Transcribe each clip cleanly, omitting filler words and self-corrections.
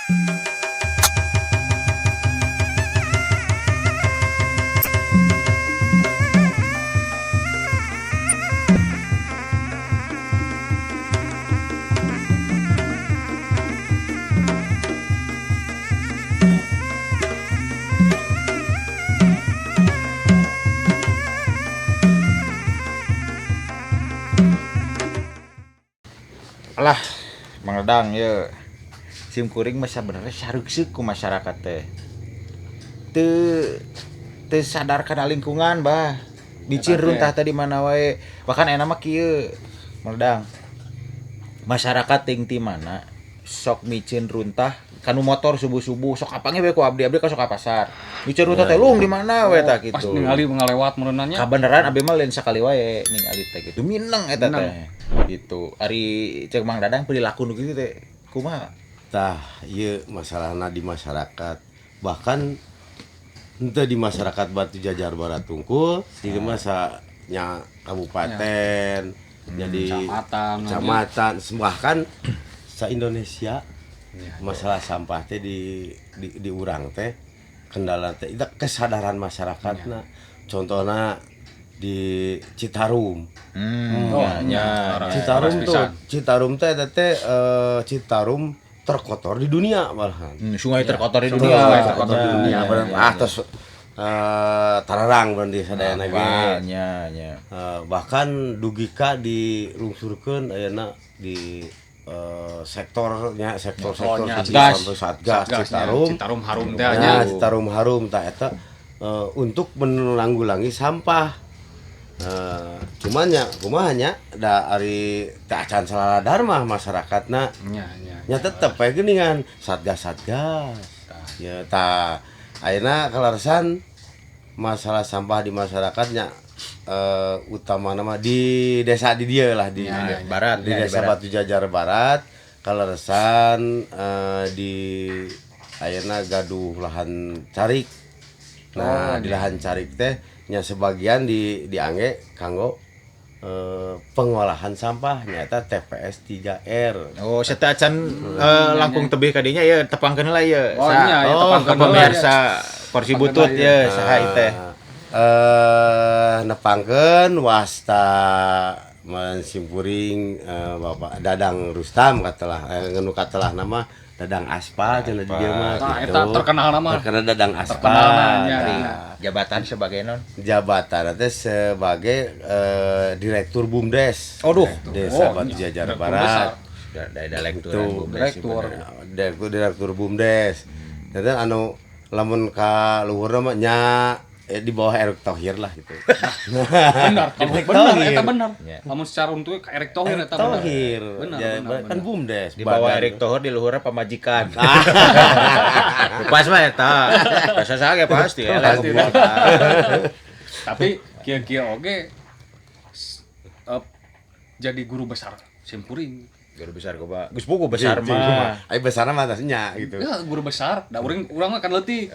Alah, Mang Dadang ye. Sim kuring mah sabenerna sareuseuh ku masyarakat teh. Teu sadar kana lingkungan bah. Bicin runtah teh di mana wae. Bahkan enak mah kieu, Mang Dadang. Masyarakat ting ti mana sok micin runtah kanu motor subuh-subuh sok apange we ku abdi ka sok ka pasar. Micin runtah teh lung di mana we tah kitu. Pas ningali ngalewat meunanya. Kabeneran abdi mah lain sakali wae ningali teh kitu. Mineng eta teh. Gitu. Ari cek Mang Dadang perilaku nu kitu teh kumaha? Tah ieu masalahna di masyarakat. Bahkan henteu di masyarakat Batu Jajar Barat Tungkul, siga mah nya kabupaten, jadi kecamatan, bahkan sa Indonesia masalah sampah teh di urang teh kendala teh itu kesadaran masyarakatna. Contohna di Citarum. Citarum teh Citarum terkotor di dunia malahan. Sungai terkotor di dunia. Terus tararang berarti sadayana ge. Bahkan dugika dilungsurkeun ayeuna di sektornya sektor Satgas Citarum Harum teh nya. Citarum Harum tah eta untuk menanggulangi sampah. Cuman nya kumaha nya da ari teh acan saladar mah masyarakatna nya tetep we geuningan satgas ya tah ayeuna kalaresan masalah sampah di masyarakatnya utamana mah di desa di dieu lah di barat di desa Batu Jajar Barat kalaresan di ayeuna gaduh lahan carik. Nah di lahan carik teh nya sebagian diangge kanggo pengolahan sampah nyata TPS 3R. Oh, saya acan langkung tebih kadinya ya tepangkeun lah ya. Oh nya ya tepangkeun pemirsa porsi butut ya saha ieu teh. Nepangkeun wasta mensimpuring Bapak Dadang Rustam katelah ngenu katelah nama Dadang Aspal cenah di dieu mah. Nah, eta terkenal nama. Terkenal Dadang Aspal. Jabatan sebagai non? Jabatan teh sebagai Direktur BUMDes. Aduh, Desa Batu Jajar Barat. Direktur BUMDes. Dan anu lamun ka luhurna mah nya di bawah Erick Thohir lah gitu. Benar, eta benar. Lamun secara untuk Erick Thohir eta benar. Benar. Kan BUMDes. Di bawah Erick Thohir di luhurna pamajikan. Pas mah eta. Biasa saja pasti ya. Tapi kieu-kieu oge jadi guru besar simpuring. Guru besar coba. Geus buku besar mah. Ai besarna mah tasnya gitu. Ya guru besar, da urang mah kan leutik.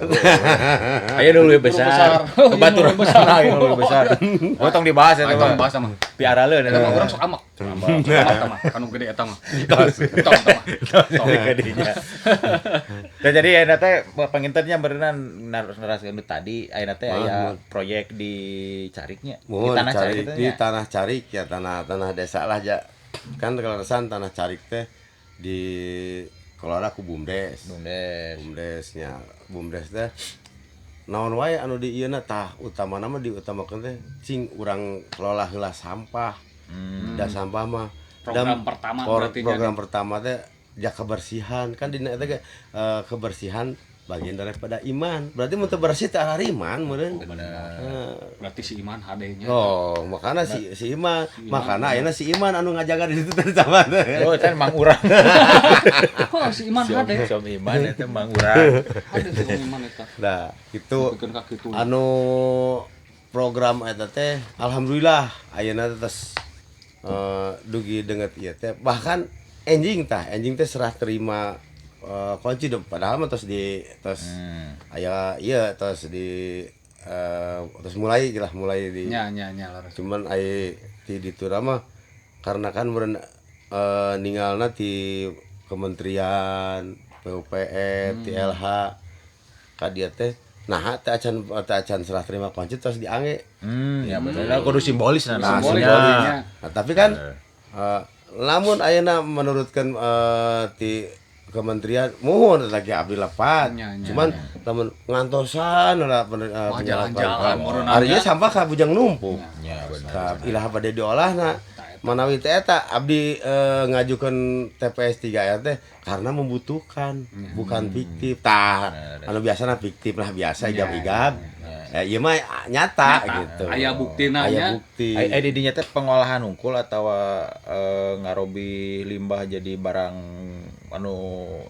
Aya dulu besar. Baturan besar, dulu besar. Potong dibahas eta mah. Bahas mah. Piaraleun eta mah urang sok amak. Amak kanu gede eta mah. Tos kadinya. Dan jadi ayeuna teh pangintennya berenang naraskeun tadi ayeuna teh aya proyek di Cariknya. Di tanah Carik. Di tanah Carik ya tanah desa lah ja. Kan kalaresan tanah Carik teh dikelola ku BUMDes. BUMDesnya. BUMDes teh naon wae anu di ieuna tah utamana mah diutamakeun teh cing urang kelola heula sampah. Da sampah mah program pertama teh ja kebersihan kan dina eta kebersihan bagian daripada iman. Berarti mun teu bersih teh iman meureun. Berarti si iman hadenya. Oh, makana si iman. Makana ayeuna si iman anu ngajaga di situ teh sama teh. Oh, eta mang urang. Oh, si iman hade. Som iman eta mang urang. Hade si iman eta. Nah, kitu anu program eta teh alhamdulillah ayeuna teh dugi deungeut ieu teh. Bahkan enjing teh serah terima kunci dong padahal mah terus aya ieu terus terus mulai di nya cuman ai ti ditu mah karena kan meureun ninggalna ti kementerian PUPR TLH ka dieu teh nah teh acan serah terima kunci terus diange. Ya bener kudu simbolis Nah, Simbolis namanya. jadinya. Nah, tapi kan lamun ayeuna menurutkan ti kementerian mohon lagi abdi lepat. Nya. Cuman lamun ngantosan lah jalan-jalan, meureunana. Ari ieu sampah ka bujang numpuk. Ya bener. Ka ilaha bade diolahna. Manawi teh eta abdi ngajukeun TPS 3R teh karena membutuhkan, bukan fiktif. Tah, anu biasana fiktif lah biasa igab-igab. Ya ieu mah nyata gitu. Aya buktina nya. Aya bukti. Ai di dinya teh pengolahan unggul atau ngarobi limbah jadi barang anu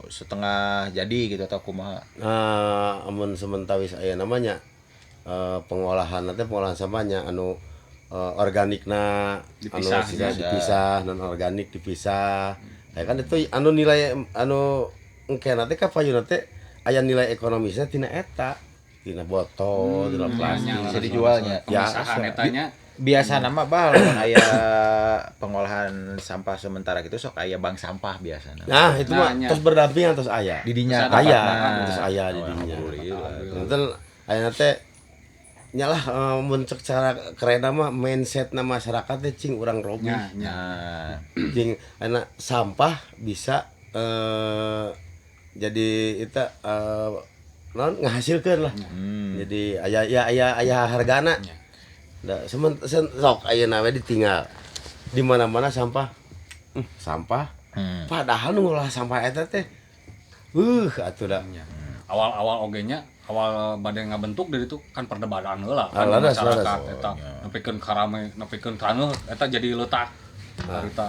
setengah jadi gitu atau kumaha. Amun sementawis aya namanya pengolahan sampahnya anu organikna Dipisah, anu siga dipisah, non organik dipisah. Ya kan itu anu nilai anu engkena teh ka payuna teh aya nilai ekonomisnya tina eta, tina botol, tina plastik. Bisa dijualnya. Pemisahan etanya. Biasa nama bah lamun aya pengolahan sampah sementara gitu sok aya bank sampah biasana. Nah, itu mah Nah, terus berdampingan terus aya. Di dinya Aya, tempatna. terus aya di dinya. Alhamdulillah. Nonton aya teh nyalah mun cek cara kerenna mah mindsetna masyarakat teh cing urang robi. Nya. Nah, Cing anak sampah bisa jadi eta naon ngahasilkeun lah. Jadi aya hargana. Da sok ayeuna we ditinggal. Di mana-mana sampah. Sampah. Padahal nu ngolah sampah eta teh atuh da. Awal-awal ogenya awal bade ngabentuk dari itu kan perdebatan heula kan Laras, masyarakat laras. eta nepikeun karame nepikeun taneuh eta jadi leutak harita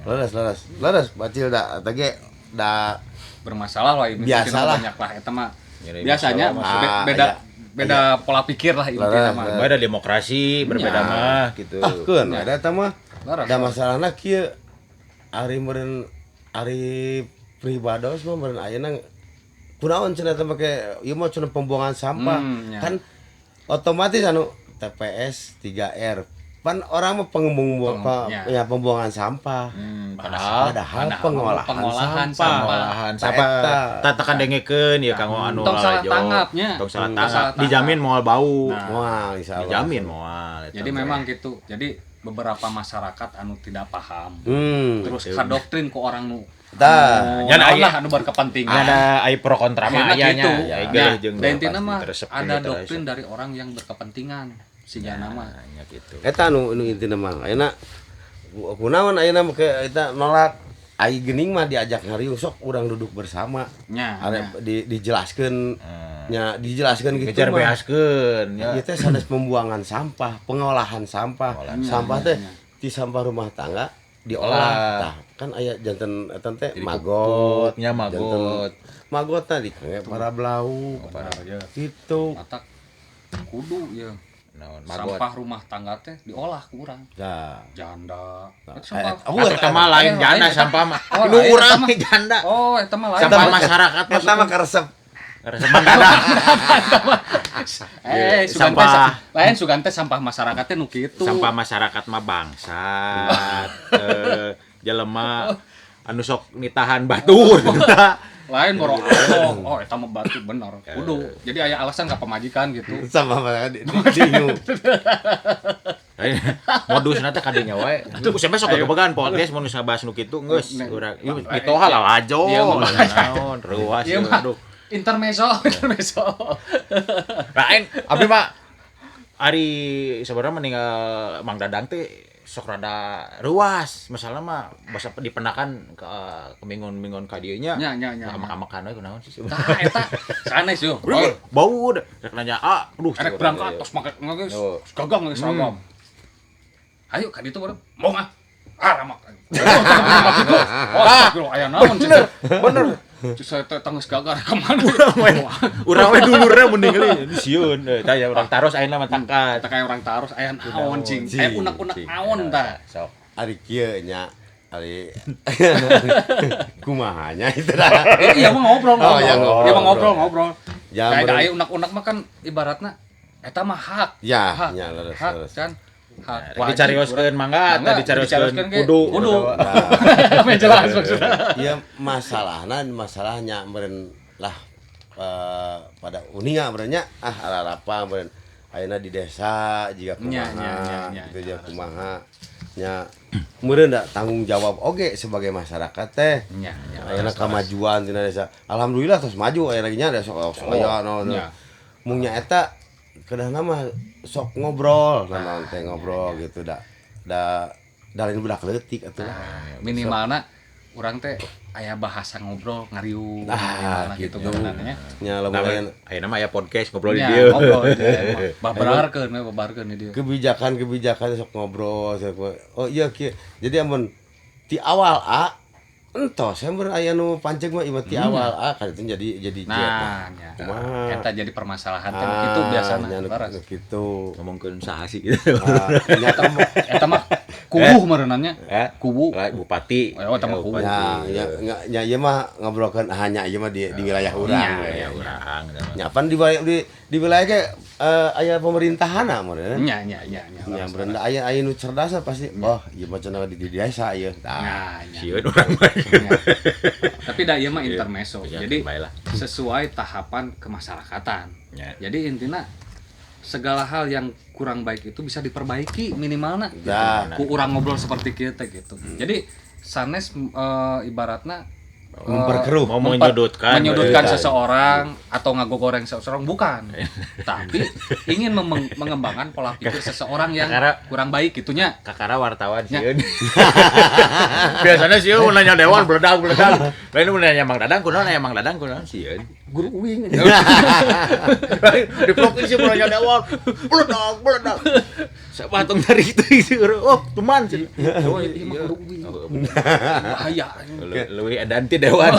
Laras bacil da teh da bermasalah lah ini Biasalah. banyak lah eta mah Nyari biasanya masalah. beda Iya. beda pola pikir lah intinya mah beda demokrasi berbeda Ya. mah gitu. keun ada eta mah Laras. da masalahna kieu ari pribados mah meureun ayeuna kunaon cenah teh make ieu mah cenah pembuangan sampah Ya. kan otomatis anu TPS 3R pan orang mah Ya. pembuangan sampah Padahal pengolahan sampah pengolahan Eta. sampah tatakan dengekeun ya kanggo anu Tong salah lalajo. tanggapnya. Tong salah Tong tanggap. salah tanggap. Dijamin moal bau. Nah. wah insyaallah Dijamin moal. eta Jadi teh. memang gitu. Jadi beberapa masyarakat anu tidak paham. Terus Betul. kadoktrin ke orang nu Tah, nya naon aya- lah anu berkepentingan. ada ai pro kontra mah Enak aya gitu. nya. Nah, jeung dan intinya mah teresep ada gitu, doktrin teresep. dari orang yang berkepentingan. Siga nama. Nya gitu. eta nu intina mah ayeuna kunaon ayeuna ke eta nolak ai geuning mah diajak ngariung sok urang duduk bersama Nya. dijelaskeun nya dijelaskeun gitu Ngejar mah beaskeun nya. ieu teh sanes pembuangan sampah pengolahan sampah sampah teh nya. di sampah rumah tangga diolah Olah. tah kan aya janten eta teh Jadi magot nya magot. magot tadi kayak para blau Benar ya. gitu Mata kudu ya. Naon magot. Sampah rumah tangga teh diolah kurang. dah Janda. Nah, Itu sampah. Eta mah lain janda sampah mah. Oh, Nu lain, urang eta mah. ge janda. Oh, eta mah lain. Sampah masyarakat eta mah karesep Sampah. Lain sugante sampah masyarakat teh nu kitu. Sampah masyarakat mah bangsat. Jelema anu sok nitahan batur gitu tah. Lain boro oh eta mah batu bener. Kudu. Jadi aya alasan ka pemajikan gitu. sama di diu Modusna teh kadinya wae. Ku sampe sok kebegan podcast mun sabahas nu kitu geus urang. Ieu mitoha lalajo. Iya, mah. Naon reuas Ieu mah aduh. intermezzo. Lain abdi mah ari sebenarnya meninggal Mang Dadang teh sok rada ruas masalah mah basa dipenakan ke mingon-mingon ka dieu nya. Nya. Makan-makan we kunaon sih. Tah eta sanes yo. Bau udah rek nanya aduh Erek berangkat tos make geus Oh. gagang geus seragam. Ayo ka ditu baru mau mah. Ramak. Oh, aya naon bener. Bener. Saya teh tangis gagar ka mana. Urang we dulurna mending deui sieun tah ya urang taros ayeuna mah tangkat. Eta kayak orang tarus aya naon cing. Aya unek-unek naon tah. Sok. ari kieu nya ari kumahanya itu dah Iya mah ngobrol. Oh, iya, ngobrol. Iya mah ngobrol. Ya, Kayak bener. aya unek-unek mah kan ibaratna eta mah hak. Ya, hak. ya, leres, Hak leres. kan. Rek dicarioskeun mangga tadi dicarioskeun kudu. Ame jelas maksudna. Ya masalahnya meureun lah pada uninga benernya ararapa meureun ayeuna di desa jiga kumaha gitu ya kumaha nya meureun da tanggung jawab oge sebagai masyarakat teh ayeuna kamajuan tina desa alhamdulillah tos maju ayeuna nya da sok aya mung nya eta keudahna mah sok ngobrol naon teh ngobrol gitu da lain budak leutik atuh Minimalna urang teh aya bahasa ngobrol ngariung gitu beunanya nya lamun ayeuna mah aya podcast ngobrol di dieu. dieu. Babarkeun di dieu. Kebijakan sok ngobrol oh iya kieu jadi amun ti awal entos yang aya nu pancing mah imah ti awal kan itu jadi nah eta jadi permasalahan teh kitu biasana baras kitu Ngomongkeun saha sih gitu. eta mah kubuh meureunannya kubu bupati. eta mah kubu nya ieu mah ngobrolkeun hanya ieu mah di wilayah urang Ya urang. nya pan di wilayah ge aya pemerintahanna meureun nya berendah aya nu cerdas pasti oh ieu mah cenah di desa ieu tah sieun urang mah. Tapi da ieu mah intermezzo. Jadi sesuai tahapan kemasyarakatan. Jadi intinya segala hal yang kurang baik itu bisa diperbaiki minimalna gitu. Ku urang ngobrol seperti kita gitu. Jadi sanes ibaratna memperkeruh menyudutkan seseorang atau ngagogoreng seseorang bukan. Tapi ingin mengembangkan pola pikir seseorang yang kurang baik gitunya. Kakara wartawan sieun. Biasana sieun mun nanya dewan bledag. Lain mun nanya Mang Dadang kunaon Mang Dadang kunaon sieun. Guru uing. Di provinsi mun nanya dewan bledag. Sabatung dari itu. Oh, teman sih. Oh, ieu mah guru uing. Bahaya. Leuwih edan ti dewan.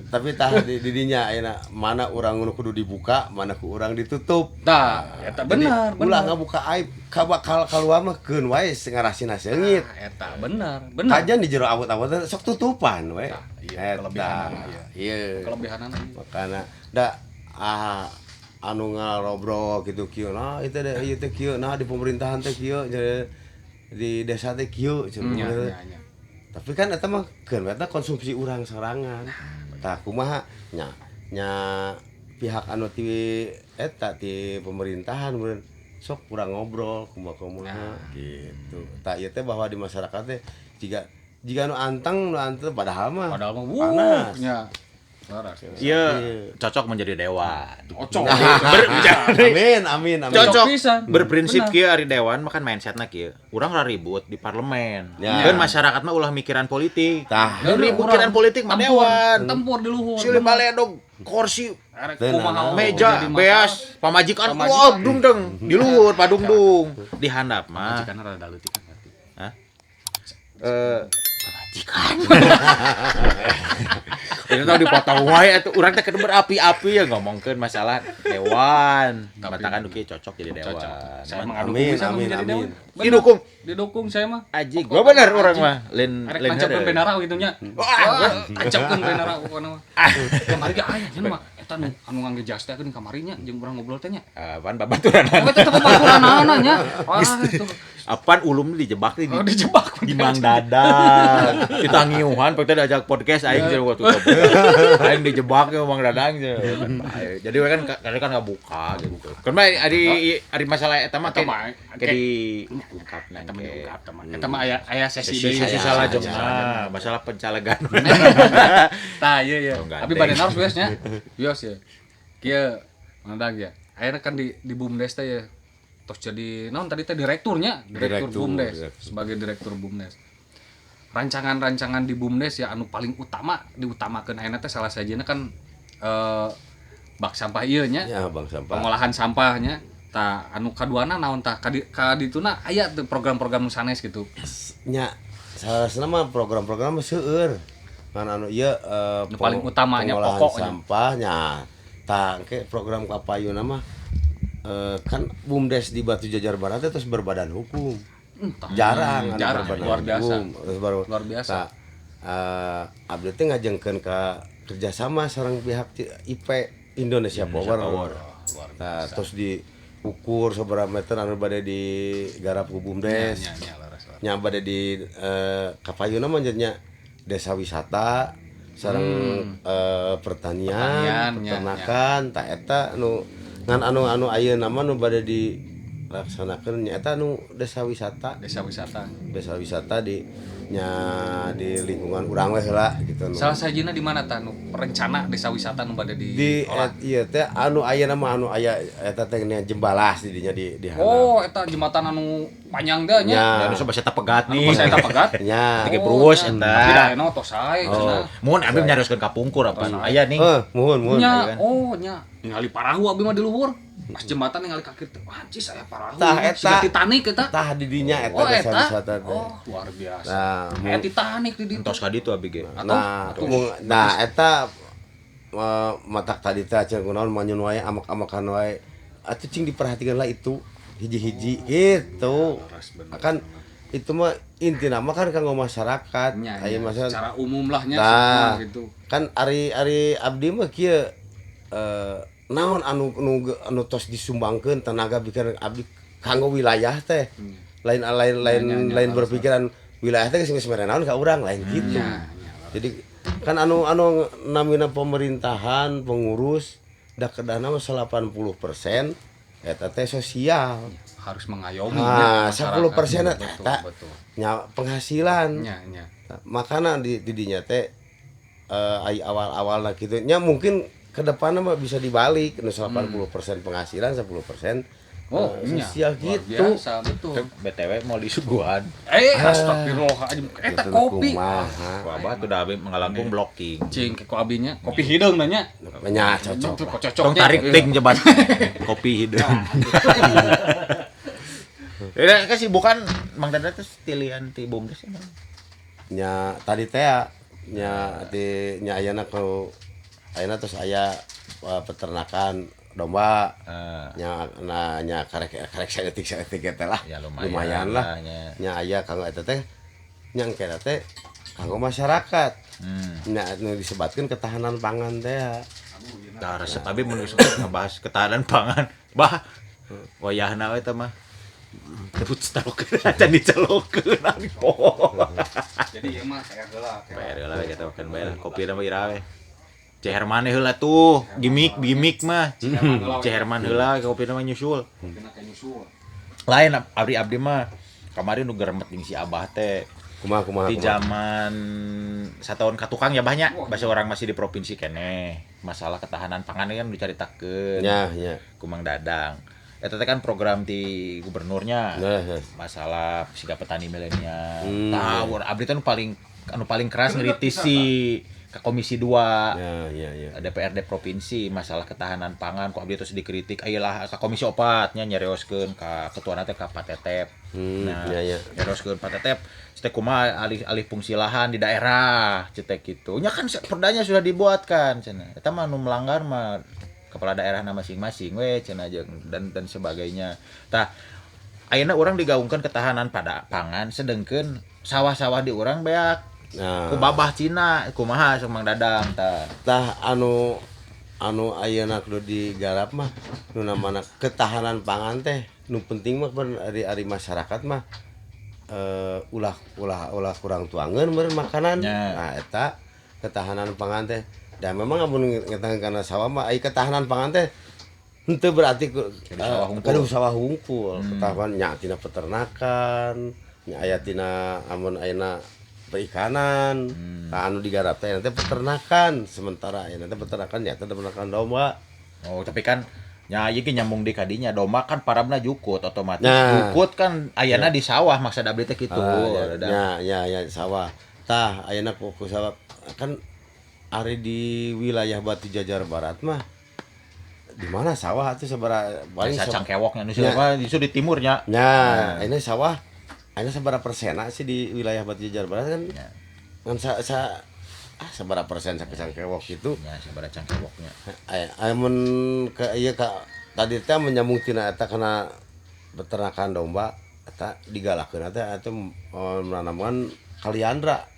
Tapi tah di dinya ayeuna mana urang nu kudu dibuka, mana ku urang ditutup. Tah, eta bener. Ulah ngabuka aib ka bakal kaluar mah keun wae ngarasina seungit. Eta bener. Kajan di jero awut-awut sok tutupan we. Eta ieu kelebihanana. Makana da anu ngarobrol kitu kieu nah itu ieu teh kieu nah di pemerintahan teh kieu di desa teh kieu cenah. Tapi kan eta mah keun eta konsumsi urang sorangan. Tah kumaha nya pihak anu ti eta ti pemerintahan meureun sok urang ngobrol kumaha gitu. Tah ieu teh bahwa di masyarakat teh jika nu anteng padahal mah panas. Iya, cocok menjadi dewan. Cocok. Amin. Cocok. Berprinsip kieu ari dewan makan mindsetna kieu. Urang ribut di parlemen. Keun masyarakat mah ulah mikiran politik. Tah, ribut mikiran politik mah dewan. Tempur di luhur. Silih baledog kursi meja beas pamajikan wah dungdeng di luhur padungdung di handap mah. Pamajikan rada leutik kan berarti. Hah? Pamajikan. Ini tahu dipotong wae atuh urang teh kudu berapi-api ya ngomongkeun masalah dewan. Batakan kieu cocok jadi dewan. Saya mengadu bisa menjadi dewan. Didukung saya mah. Aji, gua bener urang mah. Lain Ancepkeun benara kitu nya. Ancepkeun benara kana mah. Kamari ge aya cenah mah eta anu ngangge jas teh keun kamarinya jeung urang ngobrol teh nya. Apaan babaturan? Oh eta babaturanana nya. Itu apaan ulum dijebak di dijebak di Mang Dadang. Kita ngiuhan pek teh diajak podcast aing jeung waktu aing dijebak ke Mang Dadang. Jadi we kan ngabuka gitu. Kan mah ari masalah eta mah ke di ungkapna eta mah aya sesi salah jeung masalah pencalegan. Tah ieu. Tapi badan harus beres nya. Bios ya. Kieu Mang Dadang ya. Ayeuna kan di BUMDes teh ya. Terus jadi naon tadi teh direktur BUMDes sebagai direktur BUMDes. Rancangan-rancangan di BUMDes ya anu paling diutamakeun ayeuna teh salah sajana kan bak sampah ieu nya. Ya, bak sampah. Pengolahan sampahnya. Tah anu kaduana naon tah ka dituna aya teh program-program nu sanes gitu. Nya salasna mah program-program seueur. Kan anu ieu paling utamanya pokoknya sampahnya. Tah ke program kapayuna mah kan BUMDes di Batu Jajar Barat itu terus berbadan hukum. Jarang luar biasa. Luar biasa. Abdi teh ngajengkeun ka kerjasama sareng pihak IP Indonesia Power. Nah, terus ukur seberapa meter anu bade digarap ku BUMDes. Nya bade di kapayuna mah nya desa wisata sareng pertanian, peternakan, ta eta nu ngan anu ayeuna mah nu bade dilaksanakeun nya eta nu desa wisata di nya di lingkungan urang we heula gitu. Salah sajina di mana tah nu rencana desa wisata nu bade di ieu teh anu ayeuna mah anu aya eta teh Jembalas di dinya di handap. Oh, eta jembatan anu panjang teh nya. Anu sabasa eta pegat nih. Anu eta pegat. Nya. Tiga Bruus eta. Tapi da eno tos sae cenah. Mun abdi nyarioskeun ka Pungkur apa? Aya nih. Muhun. Nya, nya. Ningali parahu abdi mah di luhur. Pas jembatan ningali ka kieu teh, anjis aya parahu. Tah eta Titanic eta. tah di dinya eta desa wisata teh. Oh, luar biasa. Nah, Aya Titanic di ditu. Entos ka ditu abdi ge. Nah eta matak tadi teh cenah kunaon manyun wae amak-amakan wae. Atuh cing diperhatikan lah itu hiji-hiji gitu. Kan itu mah inti nama kan kanggo masyarakat. Aya masyarakat secara umum lah nya gitu. Kan ari abdi mah kieu naon anu tos disumbangkeun tenaga bikin abdi kanggo wilayah teh. Lain berpikiran wilayah teh geus mere naon ka urang lain gitu. Jadi kan anu namina pemerintahan pengurus da kedana mah 80% eta teh sosial. Harus mengayomi nah, 10% eta nya penghasilan. Nya. Makana di dinya teh awal-awalna kitu nya mungkin ke depannya mah bisa dibalik 80% penghasilan 10% sosial gitu. Biasa, betul. BTW mau disuguhan. Astagfirullahaladzim. Eta kopi. Wabah tuh dah mengalangkung blocking. Cing ke abinya. Kopi hidung nanya. Nya cocok. Tong tarik ting jebat. Kopi hidung. Ya kasih bukan Mang Dada teh tilian ti BUMDes emang. Nya tadi teh nya ayeuna ku ayeuna terus aya peternakan domba. Nya karek saeutik teh lah. Ya, lumayan lah. Nya aya kanggo eta teh nya engke teh kanggo masyarakat. Nya nu disebatkeun ketahanan pangan teh. Tah resep abi mun ngebahas ketahanan pangan. Bah. Wayahna we teh mah. Tebut stalker aja dicalokeun ani poho. Jadi ieu mah PR heula. We kita makan bae lah kopi na ira we. Ceher maneh heula tuh, gimik mah. Ceher man heula kopi na nyusul. Lain abdi mah kamari nu geremet jeung si Abah teh. Kumaha di zaman satahun ka tukang ya banyak bahasa orang masih di provinsi keneh. Masalah ketahanan pangan kan dicaritakeun. Ya. Ku Mang Dadang. Eta teh kan program di gubernurnya. Masalah siga petani milenial. Tahu abdi teh anu paling keras ngritisi ke Komisi 2. Ya. DPRD provinsi masalah ketahanan pangan kok abdi terus dikritik. Ayolah ke Komisi 4 nya nyarioskeun ka ketuana teh ka Pak Tetep. Nyarioskeun Pak Tetep teh kumaha alih fungsi lahan di daerah cetek gitu. Nya kan perdanya sudah dibuatkan cenah. Eta mah nu melanggar mah kepala daerah masing-masing we cenah dan sebagainya. Tah ayeuna urang digaungkeun ketahanan pada pangan sedengkeun sawah-sawah di urang beak. Ku babah Cina kumaha sok Mang Dadang tah anu ayeuna kudu digarap mah nu namana ketahanan pangan teh nu penting mah ari masyarakat mah ulah kurang tuangeun meureun makanan. Nah eta ketahanan pangan teh dan memang amun ngetahan karena sawah mah ai ketahanan pangan teh henteu berarti kudu sawah hungkul. Ketahanan nya tina peternakan, nya aya tina amun ayeuna perikanan. Anu digarap teh nanti peternakan sementara ya nanti peternakan nya teh peternakan domba. Oh, tapi kan nya ieu ge nyambung di kadinya domba kan parabna jukut otomatis. Jukut kan ayeuna di sawah maksud abdi teh kitu. Ya sawah. Tah ayeuna ku sawah kan ari di wilayah Batu Jajar Barat mah di mana sawah atuh sabaraha paling Cangkewoknya nu di timurnya. Ini sawah ayeuna sabaraha persena sih di wilayah Batu Jajar Barat kan. Ngan sabaraha persen sampai Cangkewok gitu. Ya sabaraha Cangkewoknya. Amun ke ieu ka tadi teh menyambung tina eta kana peternakan domba eta digalakeun eta menanamkan kaliandra.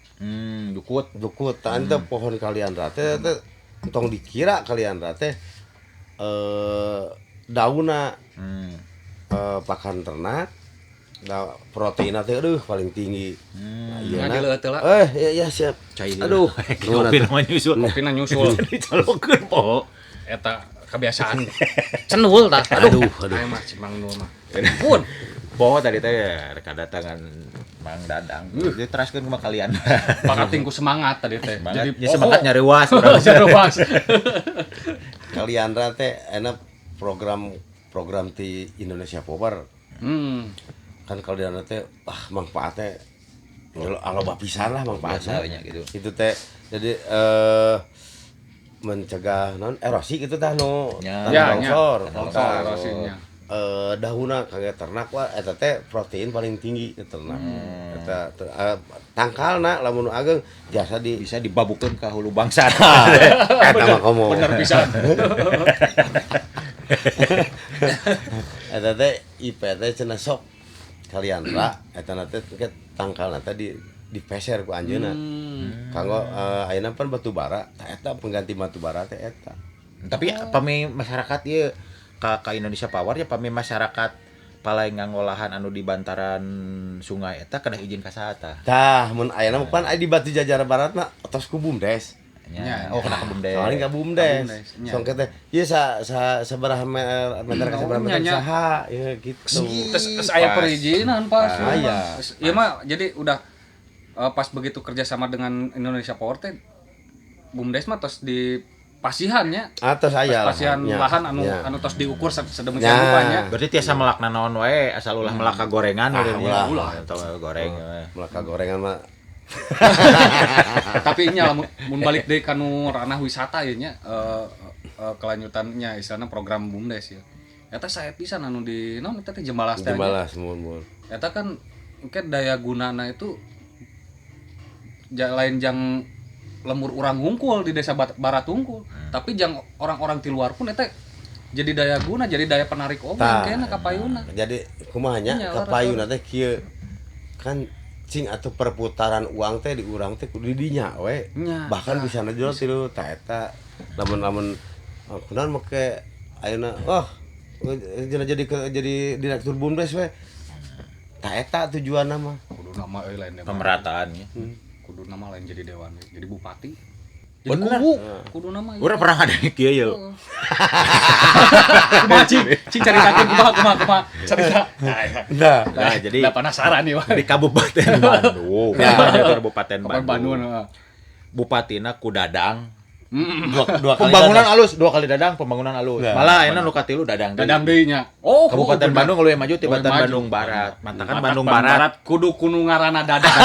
Jukut tante pohon kaliandra teh entong dikira kaliandra teh dauna Hmm. pakan ternak. Nah, proteinnya teh aduh paling tinggi. Nah, Nah, nah. dileut heula. Ya siap. Cai Aduh, kopi namanya nyusul. Kopina nyusul. Dicolokeun po. Eta kebiasaan. Cenul tah. Aduh. Ayo mah si Mang Nul mah. Pun. Po tadi teh kedatangan Mang Dadang. Dia teraskeun kumaha kalian. Pakatingku semangat tadi teh. Jadi Jadi semangat nyari was. Jeruas. Kalian teh enak program di Indonesia Power. Kan kalau di teh manfaatnya aloba pisan lah manfaatnya Biasanya gitu. itu teh jadi mencegah non erosi gitu tah no Ya, tanah longsor longsor erosinya. daunna kage ternak wah eta teh protein paling tinggi ke ternak eta tangkalna lamun ageng jasa di Bisa dibabukeun ka hulu bangsa. eta mah komo Bener pisan. eta teh IP teh cenah sok kalian ra eta teh tangkalna teh dipeser ku anjeunna kanggo ayeuna pan batu bara tah eta pengganti batu bara teh eta. Tapi pami masyarakat ieu ka Indonesia Power ya pami masyarakat palaing ngangolahan anu di bantaran sungai eta kada izin ka saha Tah mun ayeuna mah pan aya di Batu Jajar Barat mah tos ku BUMDes. nya. Oh kena ke BUMDes. Soalnya ka BUMDes. BUMDes, nya. Song teh ieu sabaraha meter ka sabaraha meter nya. saha ya gitu. Terus aya perizinan pas. Ah, iya. Iya mah jadi udah pas begitu kerja sama dengan Indonesia Power teh BUMDes mah tos di pasihannya. Atos aya Pasihan nya. lahan anu Nya. anu tos diukur sedemikian Nya. rupanya. Berarti tiasa melakna naon wae asal ulah melaka gorengan ulah. ulah atau goreng. Melaka gorengan mah Tapi nya mun balik deui kanu ranah wisata ya nya kelanjutannya istilahna program BUMDes ya. Eta sae pisan anu di naon eta teh Jembalas teh. Jembalas mun. Eta kan engke daya gunana itu lain jang lemur urang hungkul di desa Barat Hungkul, tapi jang orang-orang di luar pun eta jadi daya guna, jadi daya penarik obat kayaknya ka payuna. Jadi kumaha nya Nya, ka payuna teh kieu kan cing atuh perputaran uang teh di urang teh kudu di dinya we. Nya. Bahkan bisa jual tilu tah eta lamun kunaon make ayeuna jadi direktur BUMDes we. Tah eta tujuanna mah. Kudu nama euy lain dewan. Pemerataannya. Kudu nama lain jadi dewan, jadi bupati. Jadi Bener. kudu nama. Urang pernah ada kieu ye. Kumaha cing caritakeun kumaha cerita. Nah, Nah, jadi Da penasaran nih, Wah. di Kabupaten Bandung. Kabupaten Kapan Bandung. Bandung. Bupatina ku Dadang. dua kali Pembangunan dadang. alus, 2 kali Dadang, pembangunan alus. Nah, Malah ayeuna nu katilu Dadang. deui. Dadang deui nya. Oh, Kabupaten bener. Bandung leuwih maju tibatan Leuwih maju. Bandung Barat. Mantakan Mantak Bandung Barat. kudu kudu ngaranna Dadang.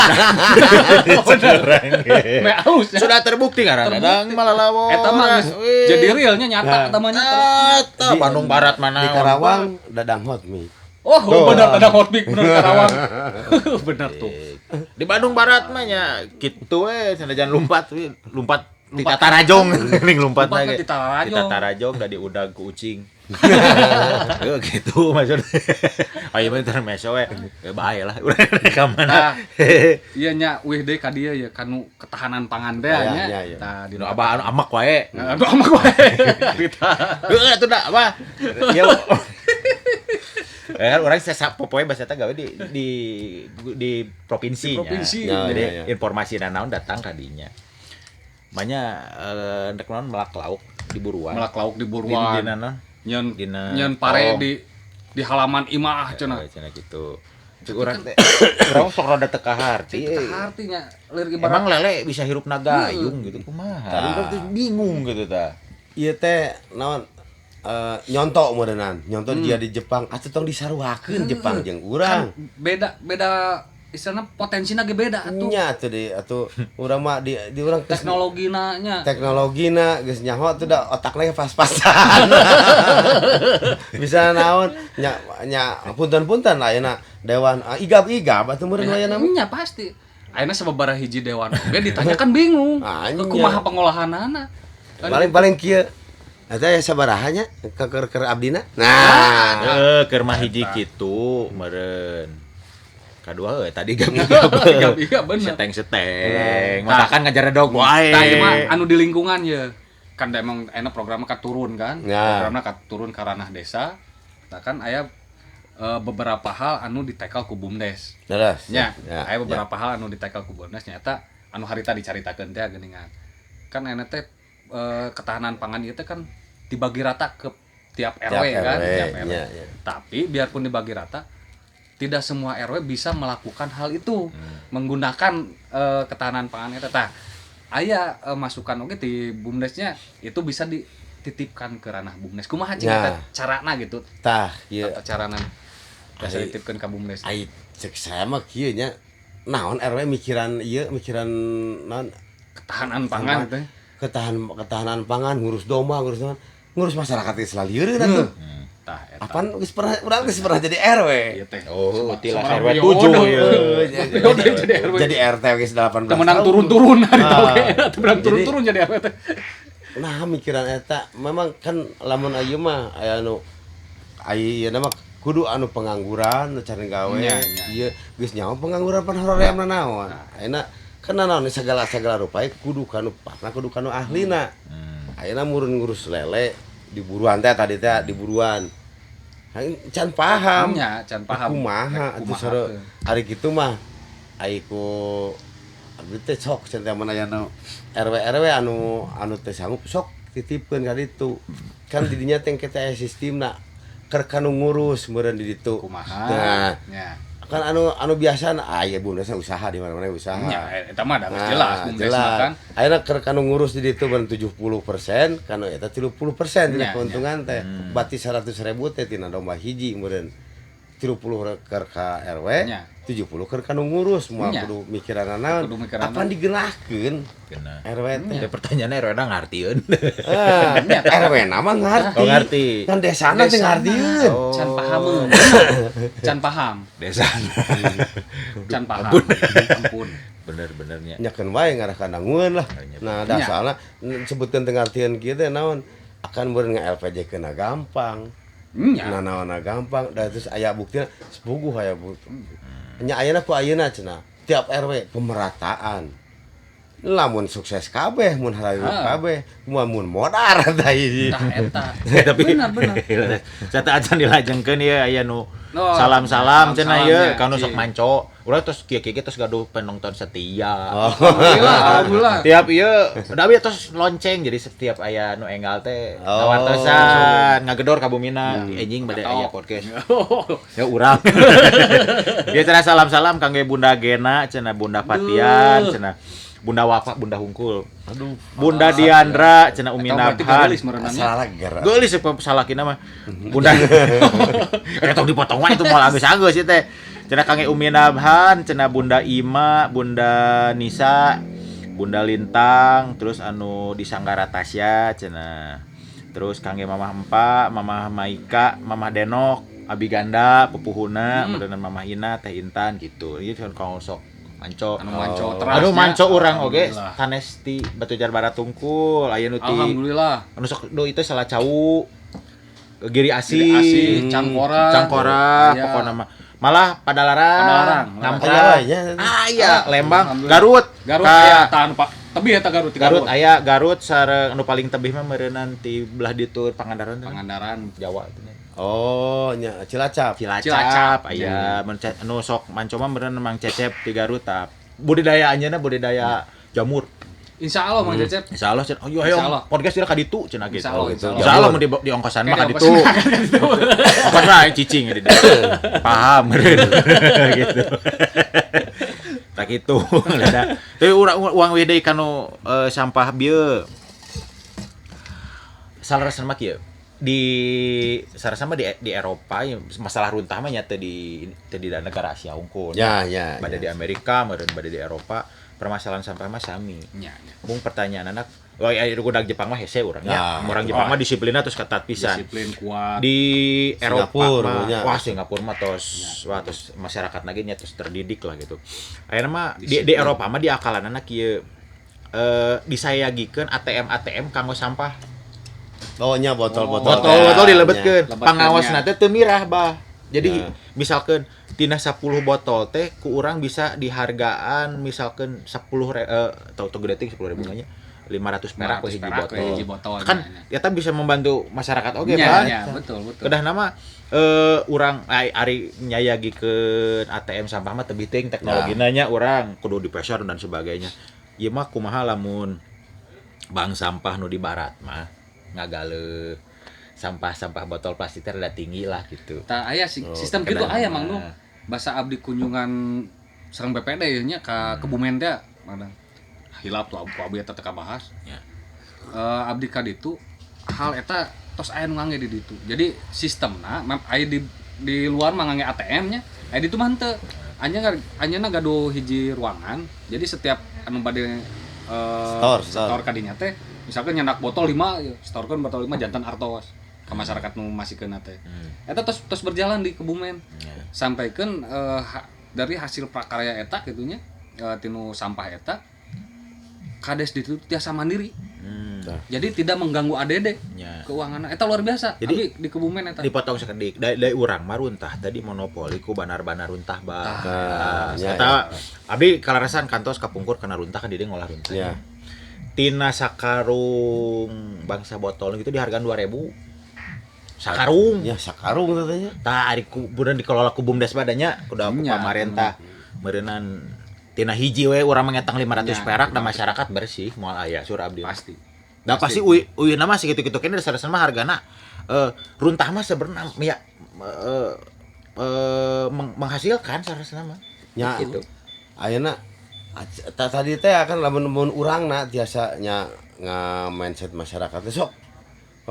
Me aus ya. Sudah terbukti ngaran Dadang malah lawan. Eta mah geus jadi realnya nyata eta mah nyata. Eta Bandung Barat mana? Di Karawang dadang hot mie. Oh, bener Dadang Hotmik bener Karawang. Bener tuh. Di Bandung Barat mah nya kitu we, sanajan lompat di Tatarajong ning lompat Lompat lagi. di Tatarajong. Di Tatarajong da diudag ku ucing. Yo gitu maksudnya. Ayo mah intermezzo we. Bae lah urang ka mana. Iya nya weh deui ka dieu ya kanu ketahanan pangan teh Ya, nya. ya, ya. Tah di Dino abah anu amak wae. Aduh amak wae. Kita. Heeh atuh da apa? Ya. Kan orang saya popoe bahasa eta gawe di provinsi. Di provinsi. Ya, Jadi ya, ya. informasi naon datang kadinya. Manya ndek naon melak lauk di buruan. Melak lauk di Di buruan. naon? Nyen Dina nyen pare tong. di halaman imah cenah. Cenah gitu. Cek urang teh urang sok rada teu kaharti. Artinya lir ibarat Emang lele bisa hirup nagayung gitu kumaha? Urang teh bingung gitu tah. Ieu teh naon nyontok modenan. Nyontok dia di Jepang atuh tong disaruhakeun Jepang jeung urang. beda istilahnya potensinya ge beda atuh. Nya atuh di atuh urang mah di urang Teknologina nya. teknologina geus nyaho tuh da otakna ge pas-pasan. Bisa naon nya punten-punten ayeuna dewan igab-igab atuh meureun aya nama. Nya pasti. Ayeuna sababaraha hiji dewan oge ditanyakan bingung. Anya. Kumaha pengolahanana. Paling kieu eta ya sabaraha nya keur abdina. Nah, Keur mah hiji kitu meureun. Kadua tadi Igab-igab bener. seteng-seteng. Masakan ngajar dog wae. Tah ieu mah anu di lingkungan ya. kan emang enak programnya kan turun kan. Ya. Programnya kan turun ke ranah desa. Nah kan aya beberapa hal anu ditekel ku BUMDes. Jelas. Nya, Ya, aya beberapa hal anu ditekel ku BUMDes nyata anu harita dicaritakeun teh geuningan. Kan enak teh ketahanan pangan ieu teh kan dibagi rata ke tiap RW kan, tiap RW. Ya. Tapi biarpun dibagi rata, tidak semua RW bisa melakukan hal itu menggunakan ketahanan pangan eta tah. Aya masukan oge di BUMDesnya itu bisa dititipkan ke ranah BUMDes. Kumaha cing Ya. carana gitu? Tah, ieu Tata carana bisa dititipkan ke BUMDes. ai cek saya mah kieu nya naon RW mikiran naon Ketahanan pangan teh. ketahanan pangan, ngurus domba, ngurus masyarakat Islam lieureun atuh. Tah eta. Apaan urang geus pernah jadi RW. Ieu teh. Oh, tilas Seorang RW Priyono, 7 ya. Priyono jadi RW. Jadi RT geus 18 Temenang tahun. turun-turun hari tau Ah. ge. Temenang Jadi- turun-turun jadi RW teh. Nah, mikiran eta memang kan lamun ayeuna mah aya anu ayeuna mah kudu anu pengangguran nu cari gawe. Nya, nya. Ieu geus nyaho pengangguran pan horeamna naon. Ayeuna kan naon segala rupa kudu kanu partna kudu kanu ahlina. Ayeuna murun ngurus lele di buruan teh tadi teh di buruan. Can paham. Nya, can paham. Kumaha atuh Kumaha sare teh. ari kitu mah ai ku abdi teh sok can teh mana anu RW anu teh sanggup sok titipkeun ka ditu. Kan di dinya teh kita aya sistemna keur kanu ngurus meureun di ditu. Kumaha. Nah, Nya. kan anu biasa aya BUMDesna usaha di mana-mana usaha. Nya, eta mah da geus jelas BUMDes mah kan. Ayeuna keur kanu ngurus di ditu ban 70%, kanu eta 30% tina Nya, keuntungan teh. Bati 100.000 teh tina domba hiji meureun. 30 keur ka RW, Nya. 70 keur kanu ngurus, moal Nya. kudu mikiran naon. Kudu mikiran Apa digerakkeun Kena. RW teh? Ya pertanyaannya RW ngartieun. Ah, RW nama ngarti. Oh, ngerti. Kan desana teh ngartieun. Oh. Can paham. Can paham. Desa. Can paham. Ampun. Bener-benernya. Nyakeun wae ngarah ka nangun lah. Nah, Nya. dasarna sebutkeun teu ngartieun kieu teh naon? Akan meureun nga-LPJ keuna gampang. Nya. Nah, naonna gampang, da terus aya buktina sepuguh aya bukti. Nya ayeuna ku ayeuna cenah, tiap RW pemerataan. Lamun sukses kabeh, mun harayu kabeh, mun modar tah ieu. Tah eta. Tapi Benar. Sata acan dilajengkeun ieu aya nu Oh, salam-salam cenah salam-salam, ieu ya, kanu Ci. sok manco. Urang terus kieu-kieu terus gaduh penonton setia. Alhamdulillah. Tiap ieu da abi terus lonceng jadi setiap aya nu enggal teh Oh. ngawartosan ngagedor ka bumina anjing bade aya podcast. Ya urang. Dia cenah salam-salam kangge Bunda Gena cenah Bunda Fatian cenah Bunda Wafa, Bunda Hungkul. Aduh, Bunda Diandra cenah Umi Berarti Nabhan. gelis merenangnya. salah gara. Geulis salah kina mah. Bunda. Eta tong dipotong wae itu moal geus-geus ieu teh. Cenah kangge Umi Nabhan, cenah Bunda Ima, Bunda Nisa, Bunda Lintang, terus anu di Sanggara Tasya cenah. Terus kangge Mamah Empa, Mamah Maika, Mamah Denok, Abi Ganda, pupuhuna, beuneunan Mamah Ina, Teh Intan gitu. Ieu kan kalau sok manco. Anu manco teras. Anu manco urang oge Alhamdulillah. sanes ti Batujar Barat Tungkul, aya nu ti Alhamdulillah. anu sok do itu salah cau Giri Asih, Giri Asih, Cangkora. Cangkora, Aya. pokokna mah. Malah Padalarang, Padalarang. Aya, Ngampra. aya. Aya, Lembang, Alhamdulillah. Garut. Garut Ka- aya tahan Pak. Tebih eta Garut. Garut aya, Garut sareng anu paling tebih mah meureunnan ti belah ditu Pangandaran teh. Pangandaran. Jawa teh. Oh, nya Cilacap. Cilacap Cilacap. aya, anu sok manco mah meureun Mang Cecep ti Garut tah. Budidaya anjeunna budidaya jamur. Insya Allah Mang Cecep. Insyaallah cenah. Ayo Insya ayo Allah. podcast dina ka ditu cenah gitu. Insya Allah, insya Allah. Insyaallah mun di ongkosan mah ka Kayak ditu. Ongkosna aing cicing di ditu. Paham meureun. Gitu. Tak kitu. Tapi uang we deui kanu sampah bieu. Salarasan mah kieu. Di sarasa mah di Eropa ya, masalah runtah mah nya teu di negara Asia unggul. Ya, ya. Bade di Amerika, meureun bade di Eropa, permasalahan sampah mah sami. Nya, nya. Mung pertanyaan anak, wah udah Jepang mah hese urangnya. Ya, Orang Jepang mah disiplinna terus ketat pisan. Disiplin kuat. Di Eropa Singapura, mah, nya. wah Singapura mah tos, wah tos masyarakat lagi nya tos terdidik lah gitu. Ayeuna mah di Disiplin. Eropa mah di akalanana kieu disayagikeun ATM kanggo sampah. Oh, nya botol-botol. Botol Ya, dilebetkeun. Lebetkeunnya. Pangawasna teh teu mirah, Bah. Jadi Ya. misalkan tina 10 botol teh ku urang bisa dihargaan misalkan 10 tau gede teh 10.000 nya 500 perak 500 hiji perak botol. hiji botol, Kan nya. eta bisa membantu masyarakat oge, Nya, Pak. nya, betul. Kedah nama urang ari nyayagikeun ATM sampah mah teu biting teknologina nya urang kudu dipeser dan sebagainya. Ieu mah kumaha lamun bank sampah nu di barat mah ngagale sampah-sampah botol plastik teh rada tinggi lah gitu. Tah aya sistem kitu kedah aya nama. Mang Nu. Basa abdi kunjungan sareng BPD nya ka Kebumen teh madang. Hilap tuh abdi eta teh kabahas. Ya. Abdi ka ditu hal eta tos aya nu ngangge di ditu. Jadi sistemna aya di luar mah ngangge ATM nya, aya ditu mah henteu. Anyana gaduh hiji ruangan. Jadi setiap anu bade store ka dinya teh misalkan nyandak botol 5, storekeun botol 5 jantan artos ka masyarakat nu masihkeun teh. Eta tos berjalan di Kebumen. Sampaikeun dari hasil prakarya eta kitunya tinu sampah eta kades ditu tiasa mandiri. Jadi tidak mengganggu ADD Ya. keuangan eta luar biasa. Jadi, Abdi di Kebumen eta. Dipotong sakedik da urang mah runtah tadi monopoli ku banar-banar runtah bah. ya, Eta abdi kalarasan kantos kapungkur kana runtah kan di dieu ngolah runtah. Ya. Tina sakarung bangsa botol gitu dihargaan 2.000. Sakarung. Ya sakarung katanya. Tah ari kuburan dikelola ku BUMDes badanya udah ku Nya, pamarentah meureunnan tina hiji we urang mengetang 500 Nya, perak da masyarakat bersih moal aya sur abdi. Pasti. Da pasti uyeuhna mah sakitu-kitu kene dasar-dasar mah hargana runtah mah sebenarnya ya menghasilkan sarasna mah. Ya Gitu. ayeuna tadi teh akan lamun urangna tiasanya mindset masyarakat teh sok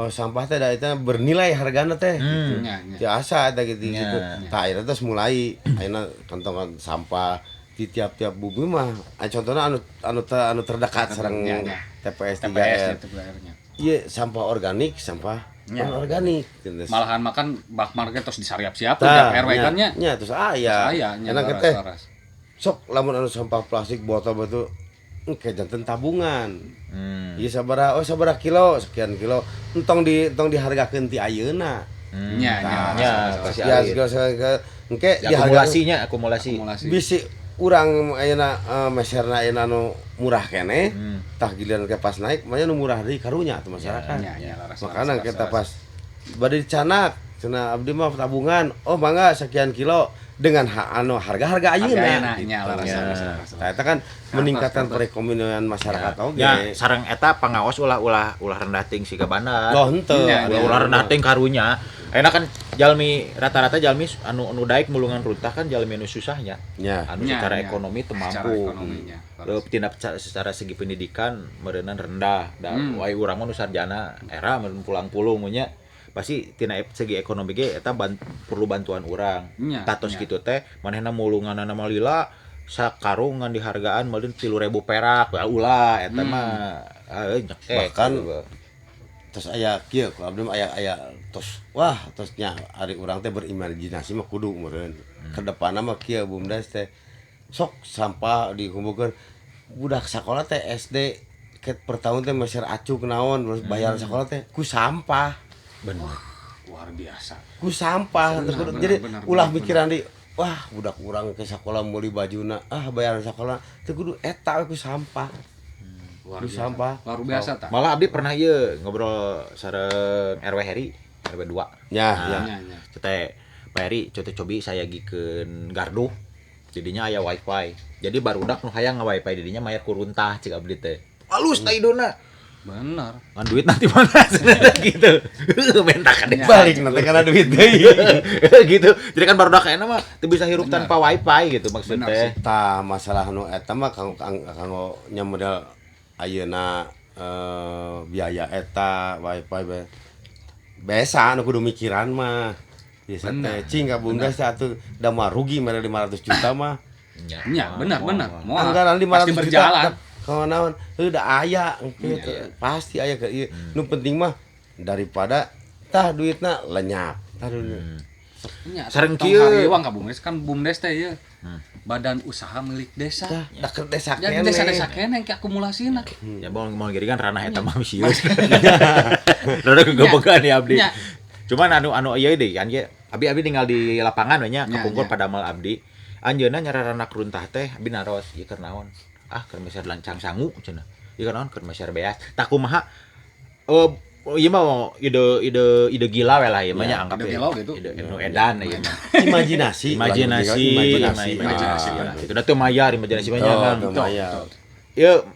sampah teh da eta bernilai hargana teh gitu. Nya, nya. Tiasa eta gitu Nya. gitu. Tah akhirnya terus mulai ayeuna kantong sampah di tiap-tiap bumi mah contohna anu terdekat sareng Nya, nya. TPS 3R. TPS nya TPR-nya. Iya sampah organik, sampah Nya. non-organik. Malahan makan bak market terus disariap-siap Tah, RW kan nya. nya terus aya. Nya Enak laras, teh. laras. Sok lamun anu sampah plastik botol batu engke janten tabungan. Iya sabaraha kilo sekian kilo entong dihargakeun ti ayeuna. Nya, nya, pasti pasti Ya segala engke Ya, akumulasi. bisi urang ayeuna meserna ayeuna anu murah keneh tah giliran ke pas naik mah nu murah deui karunya teh masyarakat. Nya, laras, Makana laras, kita laras. pas bade dicanak cenah abdi mah tabungan oh mangga sekian kilo dengan harga-harga ayeuna. Harga nya, laras, Ya. laras, laras. Nah, itu kan meningkatkan perekonomian masyarakat oge. Ya, sareng eta pangaos ulah rendah ting siga bandar. Oh, henteu. Nya, Ulah rendah ting karunya. Enak kan jalmi rata-rata jalmi anu daek mulungan runtah kan jalmi anu susahnya. Ya. Anu Nya, secara nya. ekonomi teu Secara mampu. ekonominya. Tindak secara segi pendidikan meureunnan rendah dan wae urang mah nu sarjana era mun pulang-pulung nya pasti tina segi ekonomi ge eta perlu bantuan urang. Nya, Tatos nya. kitu teh manehna mulunganna mah lila sakarung ngan dihargaan meureun 3.000 perak ya ulah eta mah nyekek. Bahkan gitu. terus aya kieu ku abdi mah aya tos wah tosnya ari urang teh berimajinasi mah kudu meureun ke depanna mah kieu BUMDes teh sok sampah dikumpulkeun budak sakola teh SD ket per tahun teh meser acuk naon terus bayar sekolah teh ku sampah Bener. Luar biasa. ku sampah terus kudu- Benar, jadi benar, ulah benar, pikiran di wah budak urang ke sekolah meuli bajuna bayaran sekolah teh kudu eta we ku sampah Luar ku biasa. sampah Luar biasa tah. Malah abdi pernah ieu ngobrol sareng RW Heri, RW 2. ya Nah, ya Nya. Teh Pak Heri cobi saya gikeun gardu. Jadinya aya wifi. Jadi barudak nu hayang nga-wifi didinya mayar ku runtah cik abdi teh. Halus tah iduna. Bener. Ngan duit nanti mana gitu. Bentak kan balik nanti karena duit deui gitu. Jadi kan barudak enak mah teu bisa hirup tanpa wifi gitu maksudnya. Bener sih. tah masalah nu eta mah kanggo nya model ayeuna biaya eta wifi biasa anu kudu mikiran mah biasa teh cing ka BUMDes teh atuh da mah rugi mere 500 juta mah Nya, benar. Moal. anggaran 500 pasti juta berjalan. kawan naon da aya engke teh, pasti aya ke ieu nu penting mah daripada tah duitna lenyap tah duitna. Nya, Sareng tong kieu. hariwang ka BUMDes kan BUMDes teh ieu. Badan usaha milik desa. Tah da keur desa Dan keneh desa-desa keneh ke akumulasina. Ya mau gini kan ranah eta mah misius. Rada kegebegan ya abdi. Nya. Cuman anu ieu deui kan ye. Abi tinggal di lapangan we nya Nya, kapungkur nya. padamal abdi. Anjeunna nyararanak runtah teh abi naros ieu keur naon? Keur meser lancang sangu cenah. Ieu naon keur masyarakat beas. Tak kumaha ieu mah ide gila we lah ieu mah nya anggap ide gila gitu. Ide edan ieu mah. Imajinasi. Itu da teu mayar imajinasi mah jangan. Ieu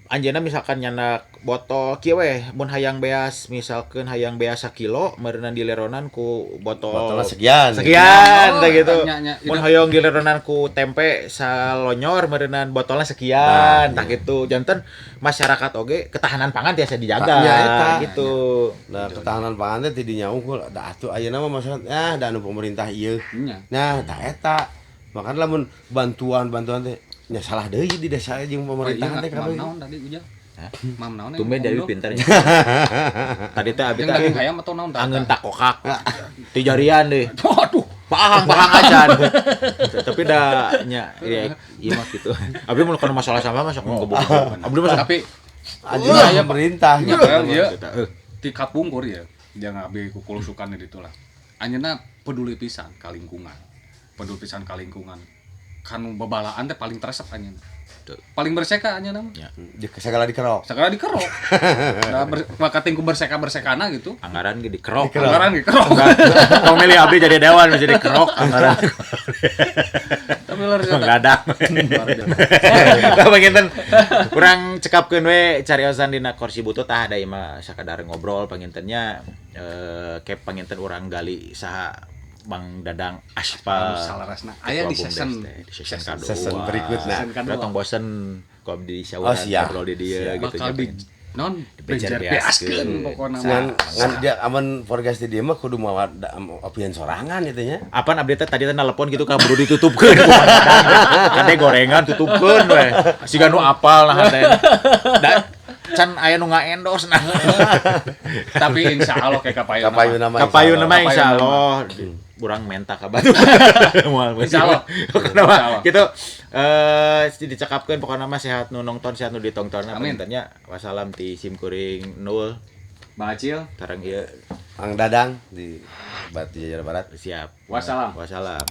anjeunna misalkan nyanak botol kieu we mun hayang beas misalkeun hayang beas 1 kilo meureunna dileronan ku Botolnya botol sekian tah gitu. Nya, Mun hayang dileronan ku tempe salonyor meureunna botolnya sekian tah gitu. Janten masyarakat oge ketahanan pangan tiasa dijaga gitu. Nah, ketahanan pangan teh di nyaungkul da atuh ayeuna mah masyarakat da anu pemerintah ieu. Nah, tah eta. Makanya lamun bantuan teh nya salah deui di desa jeung pemerintahan teh kabeh. Naon tadi ujang? Mam naon? Tumben dari pinternya. Tadi teh abi teh hayam atau naon? Angeun tak kokak. Ti jarian deui. Waduh, Pahang acan. Tapi da nya ieu mah kitu. Abi mun kana masalah sampah mah sok ngebuk. Abdi mah tapi aya pemerintah nya ieu ti kapungkur ya. Jangan abi kukulusukan di ditu lah. Anjeunna peduli pisan ka lingkungan. Peduli pisan ka lingkungan. Kan babalaan teh paling teresep anjeunna. Paling berseka anjeunna mah. Segala dikerok. Segala dikerok. Da makating ku berseka-bersekana gitu. Anggaran ge dikerok. Anggaran dikerok. Mau milih abdi jadi dewan jadi kerok anggaran. Tapi luar biasa. Menggadang. Tah panginten kurang cekapkeun we cariosan dina kursi butut tah da ieu mah sakadar ngobrol pangintennya ke panginten urang gali saha Bang Dadang aspal salarasna aya di season kadua. Season berikutnya. Datang bosen ku abdi syawuran ngobrol di dieu gitu bakal di non bejar beaskeun pokona ngan dia aman forecast di dieu mah kudu mawa opinian sorangan gitu nya. Apaan abdi teh tadi teh nelepon gitu ka buru ditutupkeun ku Bang Dadang. Kade gorengan tutupkeun we. Siga nu apal nah teh. Can aya nu ngaendos nah. Tapi insyaallah kayak kapayun Kapayun mah insyaallah urang menta ka Batu. Moal insyaallah. Kitu dicakapkeun pokona mah sehat nu nongton sehat nu ditongtonna pantennya wassalam ti Simkuring Nul Bang Acil tarang ieu Bang Dadang di Batu Jajar Barat. siap. Wassalam. Wassalam.